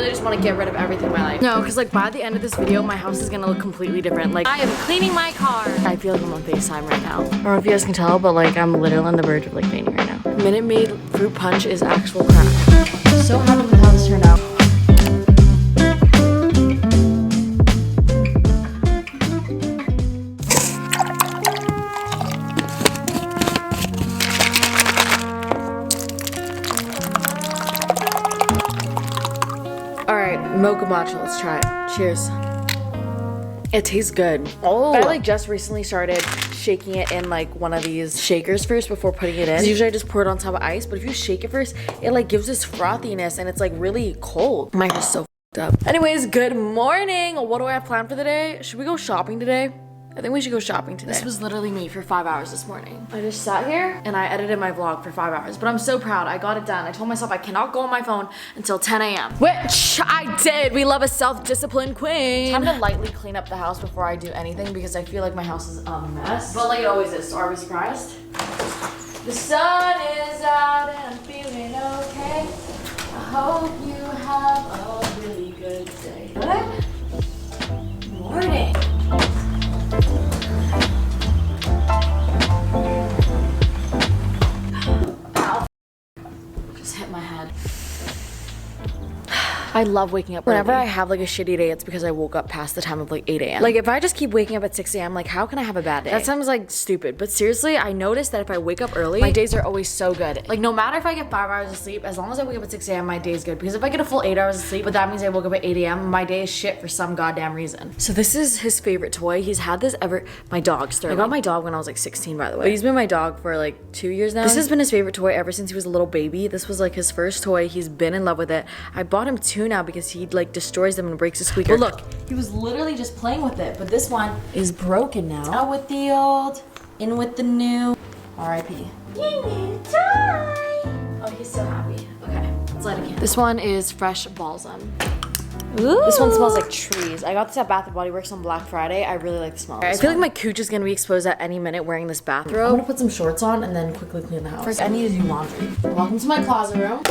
literally just want to get rid of everything in my life. No, because like by the end of this video, my house is gonna look completely different. Like I am cleaning my car. I feel like I'm on FaceTime right now. I don't know if you guys can tell, but like I'm literally on the verge of like fainting right now. Minute Maid fruit punch is actual crack. So happy with how this turned out. Mocha matcha, let's try it. Cheers. It tastes good. Oh, I like just recently started shaking it in like one of these shakers first before putting it in. Usually I just pour it on top of ice, but if you shake it first, it like gives this frothiness and it's like really cold. My hair's so f***ed up. Anyways, good morning. What do I have planned for the day? Should we go shopping today? I think we should go shopping today. This was literally me for 5 hours this morning. I just sat here and I edited my vlog for 5 hours, but I'm so proud. I got it done. I told myself I cannot go on my phone until 10 a.m. Which I did. We love a self-disciplined queen. Time to lightly clean up the house before I do anything because I feel like my house is a mess. But like it always is, so are we surprised? The sun is out and I'm feeling okay. I hope you have a really good day. Good morning. Ow. Just hit my head. I love waking up whenever I have like a shitty day. It's because I woke up past the time of like 8 a.m. Like if I just keep waking up at 6 a.m. like how can I have a bad day? That sounds like stupid, but seriously I noticed that if I wake up early, my days are always so good. Like no matter if I get 5 hours of sleep, as long as I wake up at 6 a.m. my day is good, because if I get a full 8 hours of sleep but that means I woke up at 8 a.m. my day is shit for some goddamn reason. So this is his favorite toy. He's had this ever, my dog Sterling. I got my dog when I was like 16 by the way, but he's been my dog for like 2 years now. This has been his favorite toy ever since he was a little baby. This was like his first toy. He's been in love with it. I bought him 2 now because he like destroys them and breaks the squeaker. But look, he was literally just playing with it, but this one is broken now. Out with the old, in with the new. R.I.P. Oh, he's so happy. Okay, let's light a candle. This one is fresh balsam. Ooh. This one smells like trees. I got this at Bath & Body Works on Black Friday. I really like the smell. I feel like my cooch is gonna be exposed at any minute wearing this bathrobe. I'm gonna put some shorts on and then quickly clean the house. First, I need to do laundry. Welcome to my closet room.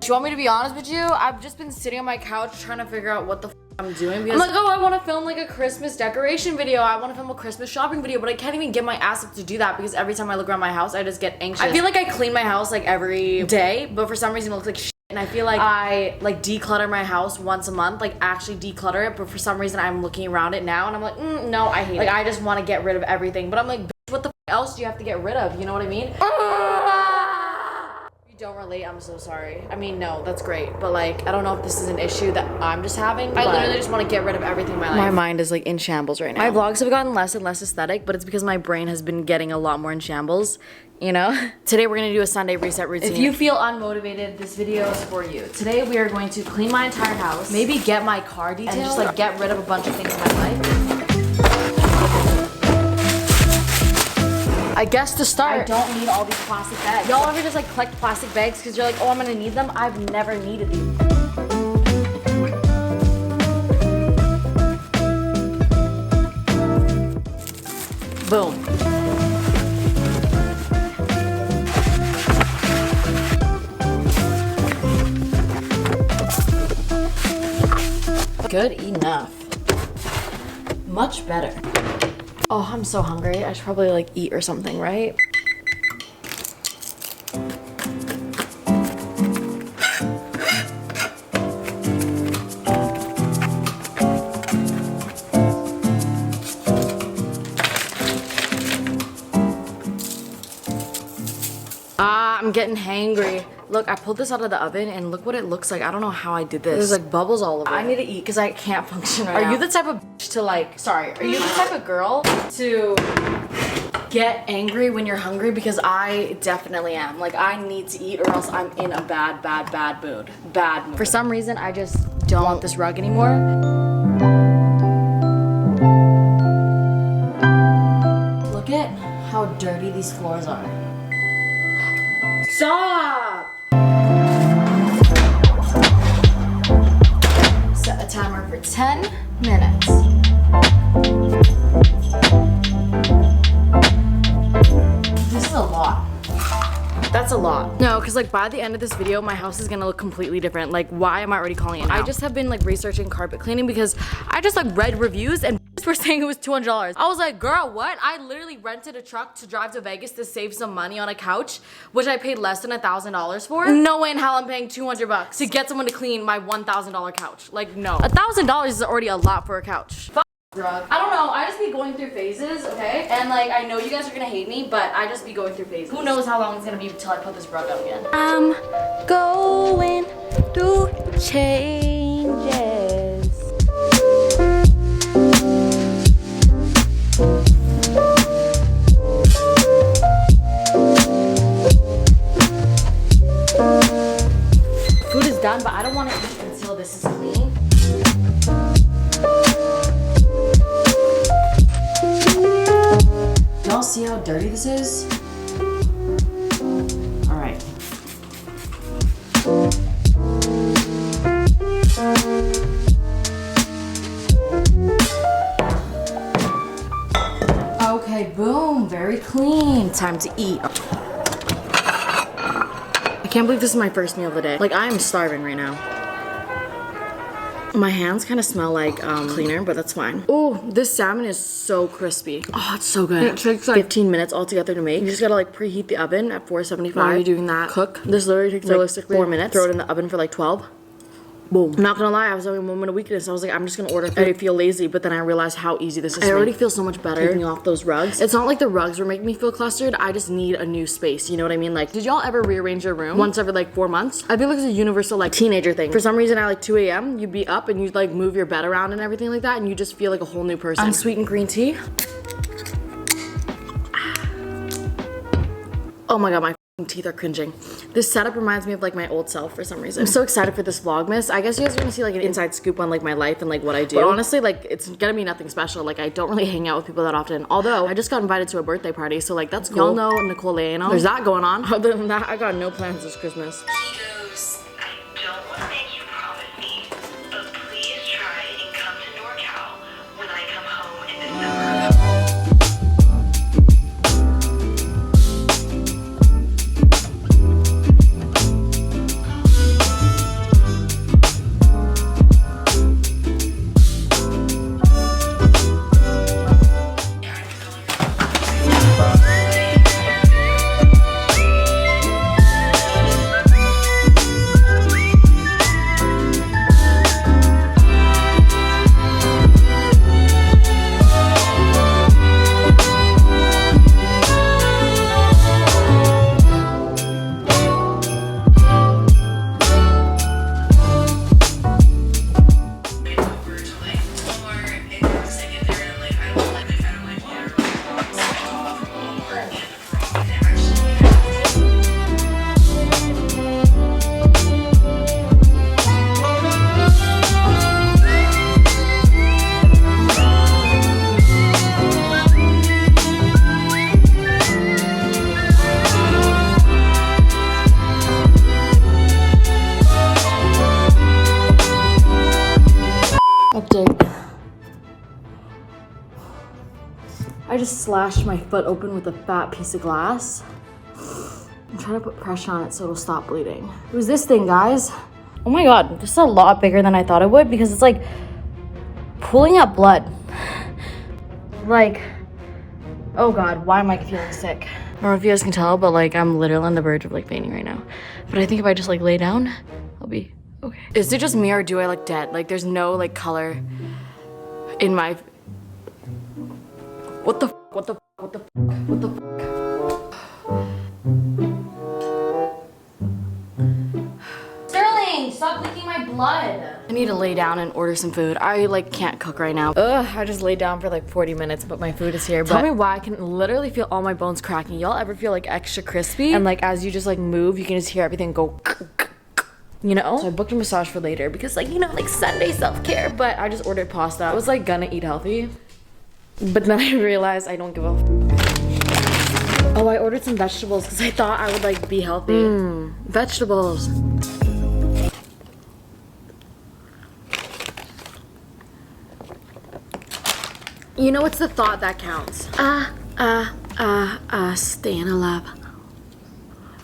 You want me to be honest with you? I've just been sitting on my couch trying to figure out what the f I'm doing because I'm like, oh, I want to film like a Christmas decoration video. I want to film a Christmas shopping video, but I can't even get my ass up to do that because every time I look around my house, I just get anxious. I feel like I clean my house like every day, but for some reason it looks like shit. And I feel like I like declutter my house once a month, like actually declutter it, but for some reason I'm looking around it now and I'm like, no, I hate it. Like I just want to get rid of everything, but I'm like, bitch, what the f else do you have to get rid of? You know what I mean? Don't relate, I'm so sorry. I mean, no, that's great, but like I don't know if this is an issue that I'm just having. I literally just want to get rid of everything in my life. My mind is like in shambles right now. My vlogs have gotten less and less aesthetic, but it's because my brain has been getting a lot more in shambles, you know? Today we're gonna do a Sunday reset routine. If you feel unmotivated, this video is for you. Today we are going to clean my entire house, maybe get my car detailed, and just like get rid of a bunch of things in my life. I guess to start, I don't need all these plastic bags. Y'all ever just like collect plastic bags because you're like, oh, I'm gonna need them? I've never needed these. Boom. Good enough. Much better. Oh, I'm so hungry. I should probably like eat or something, right? I'm getting hangry. Look, I pulled this out of the oven and look what it looks like. I don't know how I did this. There's like bubbles all over it. I need to eat because I can't function right now. Are you the type of bitch to like, sorry, are you the type of girl to get angry when you're hungry? Because I definitely am. Like I need to eat or else I'm in a bad mood. Bad mood. For some reason, I just don't want this rug anymore. dirty these floors are. Stop! Set a timer for 10 minutes. This is a lot. That's a lot. No, because like by the end of this video, my house is gonna look completely different. Like, why am I already calling it now? I just have been like researching carpet cleaning because I just like read reviews and were saying it was $200. I was like, girl, what? I literally rented a truck to drive to Vegas to save some money on a couch, which I paid less than $1,000 for. No way in hell I'm paying $200 to get someone to clean my $1,000 couch. Like, no. $1,000 is already a lot for a couch. I don't know, I just be going through phases, okay? And like, I know you guys are gonna hate me, but I just be going through phases. Who knows how long it's gonna be until I put this rug up again. I'm going through changes. Food is done, but I don't want to eat until this is clean. Y'all see how dirty this is? All right. Okay, boom, very clean. Time to eat. I can't believe this is my first meal of the day. Like, I am starving right now. My hands kind of smell like cleaner, but that's fine. Oh, this salmon is so crispy. Oh, it's so good. It takes like 15 minutes altogether to make. You just gotta like preheat the oven at 475. While you're doing that, cook. This literally takes realistically 4 minutes. Throw it in the oven for like 12. Boom. I'm not gonna lie, I was having a moment of weakness. I was like, I'm just gonna order food. I feel lazy, but then I realized how easy this is. I already feel so much better taking off those rugs. It's not like the rugs were making me feel clustered. I just need a new space. You know what I mean? Like, did y'all ever rearrange your room once every like 4 months? I feel like it's a universal like teenager thing. For some reason, at like 2 a.m., you'd be up and you'd like move your bed around and everything like that, and you just feel like a whole new person. Unsweetened green tea. Oh my god, my teeth are cringing. This setup reminds me of like my old self for some reason. I'm so excited for this vlogmas. I guess you guys are gonna see like an inside scoop on like my life and like what I do. But honestly, like it's gonna be nothing special. Like I don't really hang out with people that often. Although I just got invited to a birthday party, so like that's cool. Y'all know Nicole Leano. There's that going on. Other than that, I got no plans this Christmas. I don't want to make you promise me, but please try and come to NorCal when I come home in December. Update. I just slashed my foot open with a fat piece of glass. I'm trying to put pressure on it so it'll stop bleeding. It was this thing, guys. Oh my god, this is a lot bigger than I thought it would because it's like pulling out blood. Like, oh god, why am I feeling sick? I don't know if you guys can tell, but like I'm literally on the verge of like fainting right now. But I think if I just like lay down, I'll be okay. Is it just me or do I look dead? Like there's no like color in my... What the f***? What the f***? What the f***? What the f***? Sterling, stop leaking my blood. I need to lay down and order some food. I like can't cook right now. Ugh, I just laid down for like 40 minutes, but my food is here. Tell me why I can literally feel all my bones cracking. Y'all ever feel like extra crispy? And like as you just like move, you can just hear everything go, you know? So I booked a massage for later because like, you know, like Sunday self-care, but I just ordered pasta. I was like gonna eat healthy, but then I realized I don't give a Oh, I ordered some vegetables because I thought I would like be healthy. Vegetables. You know, it's the thought that counts. Staying alive.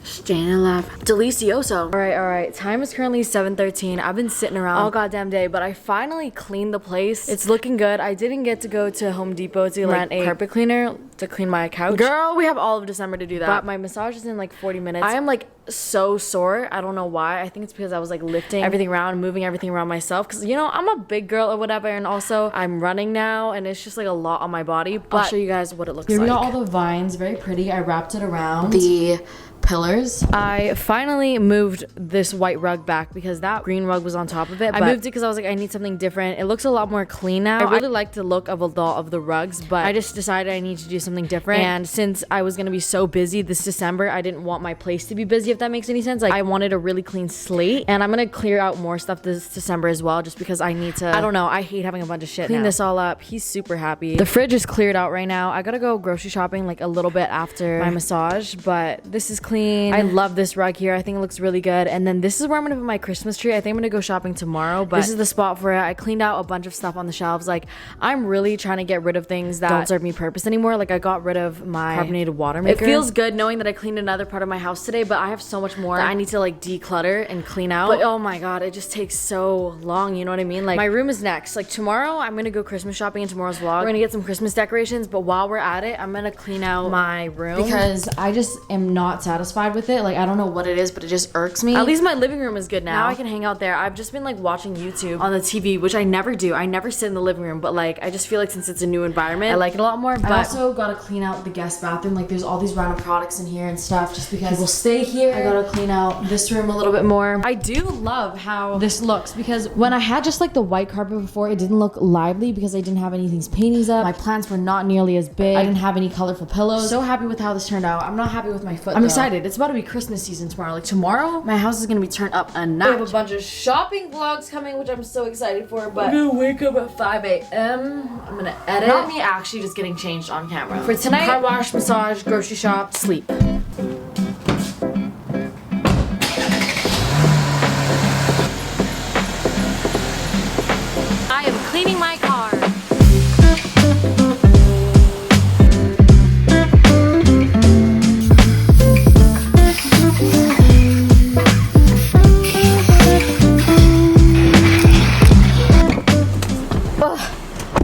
Staying alive. Delicioso. All right. Time is currently 7:13. I've been sitting around all goddamn day, but I finally cleaned the place. It's looking good. I didn't get to go to Home Depot to rent a carpet cleaner to clean my couch. Girl, we have all of December to do that. But my massage is in like 40 minutes. I am like so sore. I don't know why. I think it's because I was like lifting everything around, moving everything around myself. Because, you know, I'm a big girl or whatever. And also I'm running now and it's just like a lot on my body. But I'll show you guys what it looks like. Here we got all the vines. Very pretty. I wrapped it around the pillars. I finally moved this white rug back because that green rug was on top of it. I moved it because I was like, I need something different. It looks a lot more clean now. I really like the look of a lot of the rugs, but I just decided I need to do something different. And since I was gonna be so busy this December, I didn't want my place to be busy, if that makes any sense. Like, I wanted a really clean slate, and I'm gonna clear out more stuff this December as well, just because I need to, I don't know, I hate having a bunch of shit clean this all up. He's super happy. The fridge is cleared out right now. I gotta go grocery shopping like a little bit after my massage, but this is clean. I love this rug here. I think it looks really good. And then this is where I'm gonna put my Christmas tree. I think I'm gonna go shopping tomorrow, but this is the spot for it. I cleaned out a bunch of stuff on the shelves. Like, I'm really trying to get rid of things that don't serve me purpose anymore. Like, I got rid of my carbonated water maker. It feels good knowing that I cleaned another part of my house today, but I have so much more that I need to like declutter and clean out. But oh my god, it just takes so long, you know what I mean? Like, my room is next. Like, tomorrow I'm gonna go Christmas shopping in tomorrow's vlog. We're gonna get some Christmas decorations, but while we're at it, I'm gonna clean out my room because I just am not satisfied with it. Like, I don't know what it is, but it just irks me. At least my living room is good now. I can hang out there. I've just been like watching YouTube on the TV, which I never do. I never sit in the living room, but like, I just feel like since it's a new environment, I like it a lot more. But I also gotta clean out the guest bathroom. Like, there's all these random products in here and stuff just because people stay here. I gotta clean out this room a little bit more. I do love how this looks because when I had just like the white carpet before, it didn't look lively because I didn't have anything's paintings up. My plants were not nearly as big. I didn't have any colorful pillows. So happy with how this turned out. I'm not happy with my foot. I'm excited. It's about to be Christmas season tomorrow. Like, tomorrow, my house is gonna be turned up a notch. We have a bunch of shopping vlogs coming, which I'm so excited for, but I'm gonna wake up at 5 a.m. I'm gonna edit. Not me actually just getting changed on camera. For tonight, car wash, massage, grocery shop, sleep. I am cleaning my car.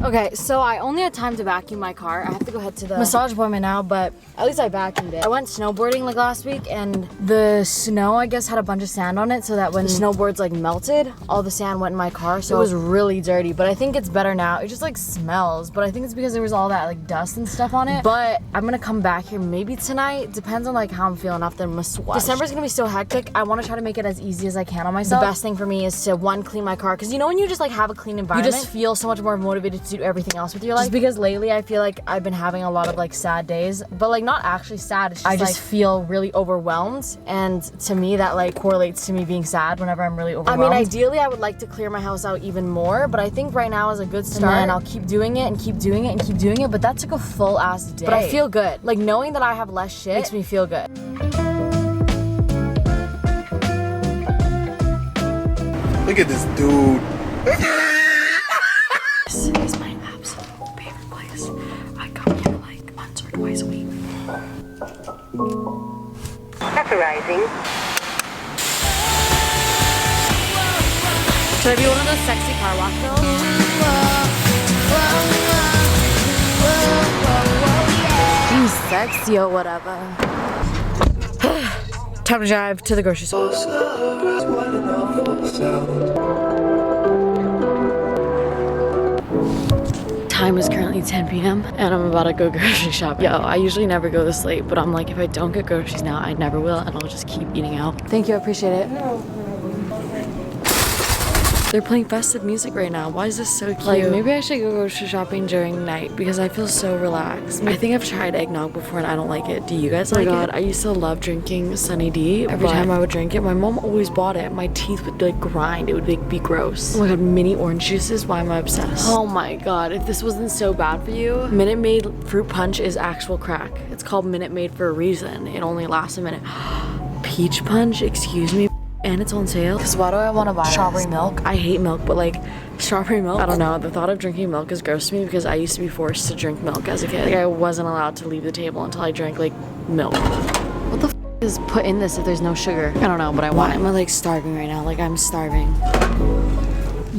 Okay, so I only had time to vacuum my car. I have to go head to the massage appointment now, but at least I vacuumed it. I went snowboarding like last week, and the snow, I guess, had a bunch of sand on it, so that when the snowboards like melted, all the sand went in my car, so it was really dirty. But I think it's better now. It just like smells, but I think it's because there was all that like dust and stuff on it. But I'm gonna come back here maybe tonight. Depends on like how I'm feeling after massage. December's gonna be so hectic. I want to try to make it as easy as I can on myself. The best thing for me is to, one, clean my car, because you know when you just like have a clean environment, you just feel so much more motivated to do everything else with your life. Just because lately I feel like I've been having a lot of like sad days, but like not actually sad. It's just I just feel really overwhelmed, and to me that like correlates to me being sad whenever I'm really overwhelmed. I mean, ideally I would like to clear my house out even more, but I think right now is a good start, and I'll keep doing it and keep doing it and keep doing it. But that took a full ass day. But I feel good. Like, knowing that I have less shit makes me feel good. Look at this dude. This is my absolute favorite place. I come here like once or twice a week. Pressurizing. Should I be one of those sexy car wash girls? I'm sexy or whatever. Time to drive to the grocery store. Time is currently 10 p.m. and I'm about to go grocery shopping. Yo, I usually never go this late, but I'm like, if I don't get groceries now, I never will, and I'll just keep eating out. Thank you, I appreciate it. They're playing festive music right now. Why is this so cute? Like, maybe I should go grocery shopping during night because I feel so relaxed. I think I've tried eggnog before and I don't like it. Do you guys like it? Oh my god, I used to love drinking Sunny D. Every time I would drink it, my mom always bought it. My teeth would like grind. It would like be gross. Oh my god, mini orange juices. Why am I obsessed? Oh my god, if this wasn't so bad for you. Minute Maid fruit punch is actual crack. It's called Minute Maid for a reason. It only lasts a minute. Peach punch, excuse me. And it's on sale. Because why do I want to buy strawberry milk? I hate milk, but like strawberry milk, I don't know. The thought of drinking milk is gross to me because I used to be forced to drink milk as a kid. Like I wasn't allowed to leave the table until I drank like milk. What the f is put in this if there's no sugar? I don't know, but I want it. Am I like starving right now? Like I'm starving.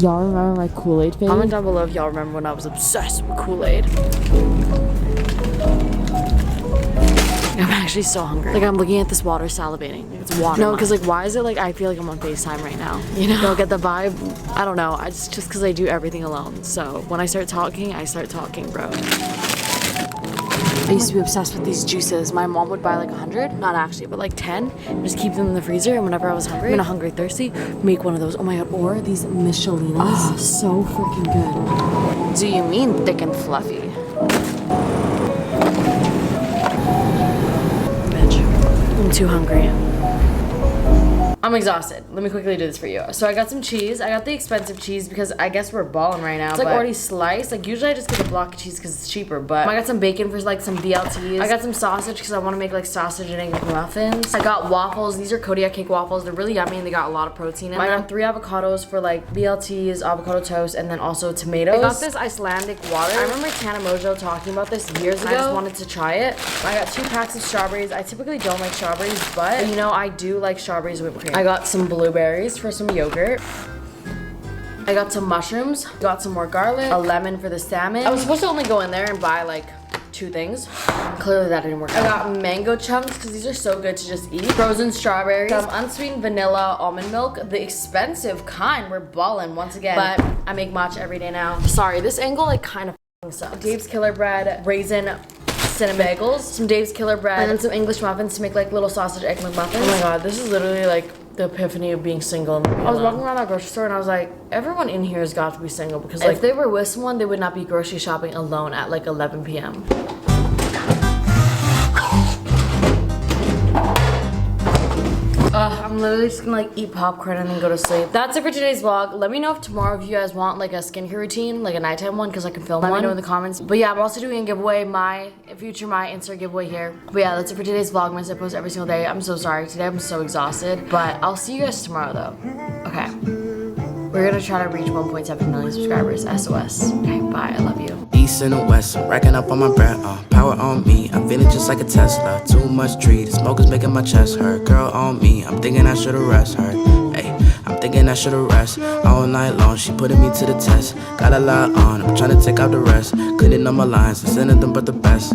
Y'all remember my Kool-Aid phase? Comment down below if y'all remember when I was obsessed with Kool-Aid. I'm actually so hungry. Like I'm looking at this water salivating. Like, it's water. No, because like why is it like I feel like I'm on FaceTime right now? You know? Don't get the vibe? I don't know. It's just because I do everything alone. So when I start talking, bro. I used to be obsessed with these juices. My mom would buy like 100, not actually, but like 10, and just keep them in the freezer. And whenever I was hungry, hungry, thirsty, make one of those. Oh my god, or these Michelinas. Oh, so freaking good. Do you mean thick and fluffy? I'm too hungry. I'm exhausted. Let me quickly do this for you. So I got some cheese. I got the expensive cheese because I guess we're balling right now. It's like already sliced. Like usually I just get a block of cheese because it's cheaper, but I got some bacon for like some BLTs. I got some sausage because I want to make like sausage and egg muffins. I got waffles. These are Kodiak cake waffles. They're really yummy and they got a lot of protein in them. I got 3 avocados for like BLTs, avocado toast, and then also tomatoes. I got this Icelandic water. I remember Tana Mojo talking about this years ago. I just wanted to try it. I got 2 packs of strawberries. I typically don't like strawberries, but you know, I do like strawberries with cream. I got some blueberries for some yogurt. I got some mushrooms, got some more garlic, a lemon for the salmon. I was supposed to only go in there and buy like 2 things. Clearly that didn't work out. I got mango chunks because these are so good to just eat. Frozen strawberries, some unsweetened vanilla almond milk, the expensive kind. We're balling once again, but I make matcha every day now. Sorry, this angle like kind of sucks. Dave's Killer Bread, raisin cinnamon bagels, some Dave's Killer Bread, and then some English muffins to make like little sausage egg McMuffins. Oh my god, this is literally like the epiphany of being single. I was walking around that grocery store and I was like, everyone in here has got to be single because like, if they were with someone, they would not be grocery shopping alone at like 11 p.m. I'm literally just gonna like eat popcorn and then go to sleep. That's it for today's vlog. Let me know if tomorrow if you guys want like a skincare routine, like a nighttime one, because I can film one. Let me know in the comments. But yeah, I'm also doing a giveaway, my Insta giveaway here. But yeah, that's it for today's vlogmas. I post every single day. I'm so sorry today. I'm so exhausted. But I'll see you guys tomorrow though. Okay. We're gonna try to reach 1.7 million subscribers. SOS. Okay, bye. I love you. East and the west, racking up on my bread, power on me, I'm feeling just like a Tesla. Too much tree, the smoke is making my chest hurt. Girl on me, I'm thinking I should've rest her. Hey, I'm thinking I should've rest. All night long, she putting me to the test. Got a lot on, I'm trying to take out the rest. Cleaning up my lines, and sending them but the best.